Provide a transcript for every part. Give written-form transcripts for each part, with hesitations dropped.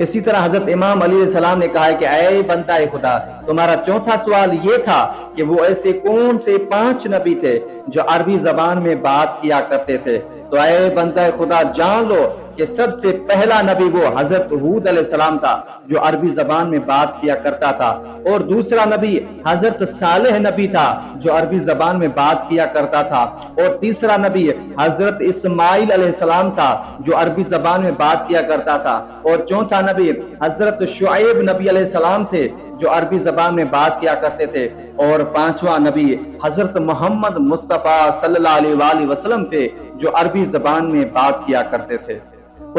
اسی طرح حضرت امام علی علیہ السلام نے کہا ہے کہ اے بندہ خدا، تمہارا چوتھا سوال یہ تھا کہ وہ ایسے کون سے 5 نبی تھے جو عربی زبان میں بات کیا کرتے تھے؟ تو اے بندہ خدا جان لو کہ سب سے پہلا نبی وہ حضرت ہود علیہ السلام تھا جو عربی زبان میں بات کیا کرتا تھا، اور دوسرا نبی حضرت صالح نبی تھا جو عربی زبان میں بات کیا کرتا تھا، اور تیسرا نبی حضرت اسماعیل علیہ السلام تھا جو عربی زبان میں بات کیا کرتا تھا، اور چوتھا نبی حضرت شعیب نبی علیہ السلام تھے جو عربی زبان میں بات کیا کرتے تھے، اور پانچواں نبی حضرت محمد مصطفیٰ صلی اللہ علیہ وآلہ وسلم تھے جو عربی زبان میں بات کیا کرتے تھے۔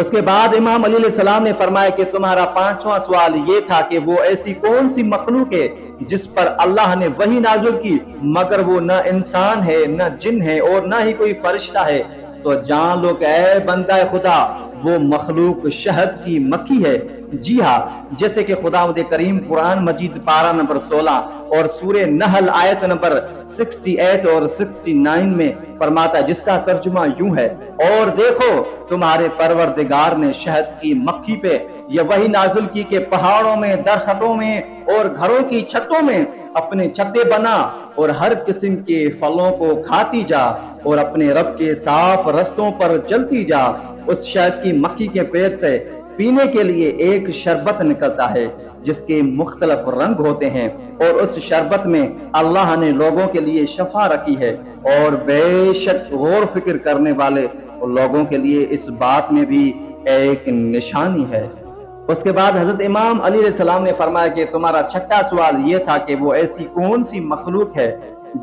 اس کے بعد امام علی علیہ السلام نے فرمایا کہ تمہارا 5واں سوال یہ تھا کہ وہ ایسی کون سی مخلوق ہے جس پر اللہ نے وحی نازل کی مگر وہ نہ انسان ہے، نہ جن ہے، اور نہ ہی کوئی فرشتہ ہے؟ تو جان لو کہ اے بندہ خدا، وہ مخلوق شہد کی مکھی ہے۔ جی ہاں، جیسے کہ خداوند کریم قرآن مجید پارہ نمبر 16 اور سورہ نحل آیت نمبر 68 اور 69 میں فرماتا ہے، جس کا ترجمہ یوں ہے، اور دیکھو تمہارے پروردگار نے شہد کی مکھی پہ یہ وحی نازل کی کہ پہاڑوں میں، درختوں میں اور گھروں کی چھتوں میں اپنے چھتے بنا اور ہر قسم کے پھلوں کو کھاتی جا اور اپنے رب کے صاف رستوں پر چلتی جا۔ اس شہد کی مکھی کے پیر سے پینے کے لیے ایک شربت نکلتا ہے جس کے مختلف رنگ ہوتے ہیں، اور اس شربت میں اللہ نے لوگوں کے لیے شفا رکھی ہے، اور بے شک غور فکر کرنے والے لوگوں کے لیے اس بات میں بھی ایک نشانی ہے۔ اس کے بعد حضرت امام علی علیہ السلام نے فرمایا کہ تمہارا 6واں سوال یہ تھا کہ وہ ایسی کون سی مخلوق ہے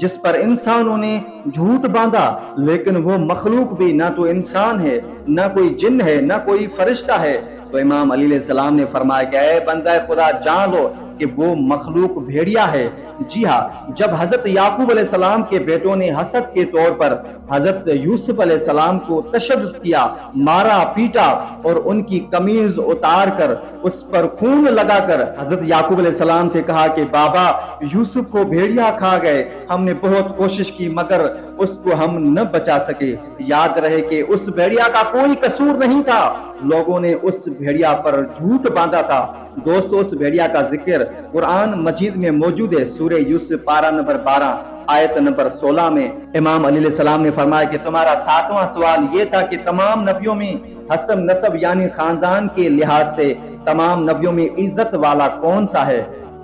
جس پر انسانوں نے جھوٹ باندھا، لیکن وہ مخلوق بھی نہ تو انسان ہے، نہ کوئی جن ہے، نہ کوئی فرشتہ ہے؟ تو امام علی علیہ السلام نے فرمایا کہ اے بندہ خدا جان لو کہ وہ مخلوق بھیڑیا ہے۔ جی ہاں، جب حضرت یعقوب علیہ السلام کے بیٹوں نے حسد کے طور پر حضرت یوسف علیہ السلام کو تشدد کیا، مارا پیٹا اور ان کی قمیض اتار کر اس پر خون لگا کر حضرت یعقوب علیہ السلام سے کہا کہ بابا یوسف کو بھیڑیا کھا گئے، ہم نے بہت کوشش کی مگر اس کو ہم نہ بچا سکے۔ یاد رہے کہ اس بھیڑیا کا کوئی قصور نہیں تھا، لوگوں نے اس بھیڑیا پر جھوٹ باندھا تھا۔ دوستو، اس بھیڑیا کا ذکر قرآن مجید میں موجود ہے۔ سورہ یوسف پارہ نمبر 12 آیت نمبر 16 میں امام علی علیہ السلام نے فرمایا کہ تمہارا 7واں سوال یہ تھا کہ تمام نبیوں میں حسب نسب یعنی خاندان کے لحاظ سے تمام نبیوں میں عزت والا کون سا ہے؟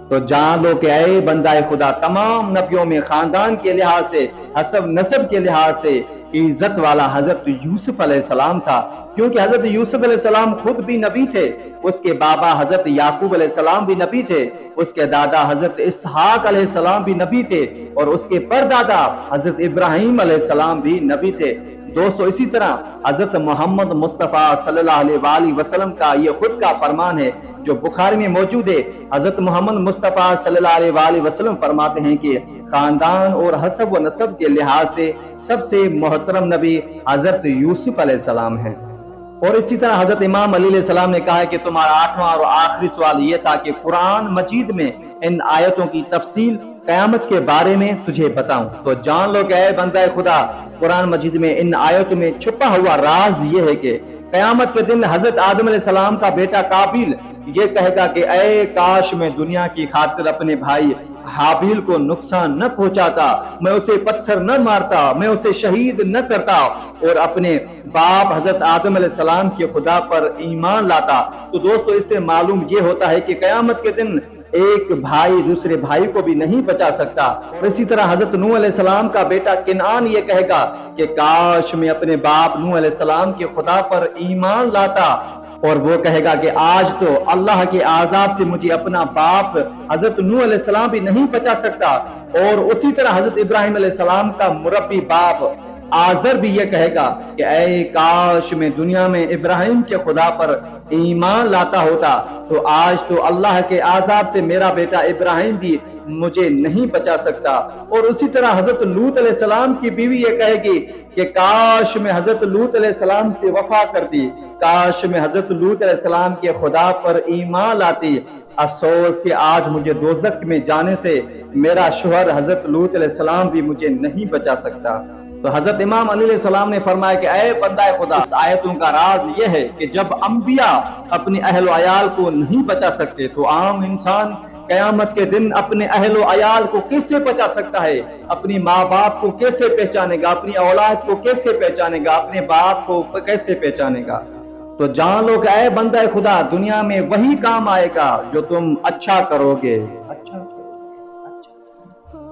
تو جان لو کہ اے بندہ خدا، تمام نبیوں میں خاندان کے لحاظ سے، حسب نسب کے لحاظ سے عزت والا حضرت یوسف علیہ السلام تھا، کیونکہ حضرت یوسف علیہ السلام خود بھی نبی تھے، اس کے بابا حضرت یعقوب علیہ السلام بھی نبی تھے، اس کے دادا حضرت اسحاق علیہ السلام بھی نبی تھے، اور اس کے پردادا حضرت ابراہیم علیہ السلام بھی نبی تھے۔ دوستو، اسی طرح حضرت محمد مصطفیٰ صلی اللہ علیہ وآلہ وسلم کا یہ خود کا فرمان ہے جو بخاری میں موجود ہے۔ حضرت محمد مصطفیٰ صلی اللہ علیہ وآلہ وسلم فرماتے ہیں کہ خاندان اور حسب و نسب کے لحاظ سے سب سے محترم نبی حضرت یوسف علیہ السلام ہیں۔ اور اسی طرح حضرت امام علی علیہ السلام نے کہا ہے کہ تمہارا 8واں اور آخری سوال یہ تھا کہ قرآن مجید میں ان آیتوں کی تفصیل قیامت کے بارے میں تجھے بتاؤں۔ تو جان لو کہ اے بندہ خدا، قرآن مجید میں ان آیتوں میں چھپا ہوا راز یہ ہے کہ قیامت کے دن حضرت آدم علیہ السلام کا بیٹا قابیل یہ کہے گا کہ اے کاش میں دنیا کی خاطر اپنے بھائی حابیل کو نقصان نہ پہنچاتا، میں اسے پتھر نہ مارتا، میں اسے شہید نہ کرتا اور اپنے باپ حضرت آدم علیہ السلام کے خدا پر ایمان لاتا۔ تو دوستو، اس سے معلوم یہ ہوتا ہے کہ قیامت کے دن ایک بھائی دوسرے بھائی کو بھی نہیں بچا سکتا۔ اور اسی طرح حضرت نوح علیہ السلام کا بیٹا کنعان یہ کہے گا کہ کاش میں اپنے باپ نوح علیہ السلام کے خدا پر ایمان لاتا، اور وہ کہے گا کہ آج تو اللہ کے عذاب سے مجھے اپنا باپ حضرت نوح علیہ السلام بھی نہیں بچا سکتا۔ اور اسی طرح حضرت ابراہیم علیہ السلام کا مربی باپ آزر بھی یہ کہے گا کہ اے کاش میں دنیا میں ابراہیم کے خدا پر ایمان لاتا ہوتا، تو آج تو اللہ کے عذاب سے میرا بیٹا ابراہیم بھی مجھے نہیں بچا سکتا۔ اور اسی طرح حضرت لوط علیہ السلام کی بیوی یہ کہے گی کہ کاش میں حضرت لوط علیہ السلام سے وفا کرتی، کاش میں حضرت لوط علیہ السلام کے خدا پر ایمان لاتی، افسوس کہ آج مجھے دوزخ میں جانے سے میرا شوہر حضرت لوط علیہ السلام بھی مجھے نہیں بچا سکتا۔ تو حضرت امام علیہ السلام نے فرمایا کہ اے بندہ خدا، اس آیتوں کا راز یہ ہے کہ جب انبیاء اپنی اہل و عیال کو نہیں بچا سکتے تو عام انسان قیامت کے دن اپنے اہل و عیال کو کیسے بچا سکتا ہے؟ اپنی ماں باپ کو کیسے پہچانے گا؟ اپنی اولاد کو کیسے پہچانے گا؟ اپنے باپ کو کیسے پہچانے گا؟ تو جان لو کہ اے بندہ خدا، دنیا میں وہی کام آئے گا جو تم اچھا کرو گے،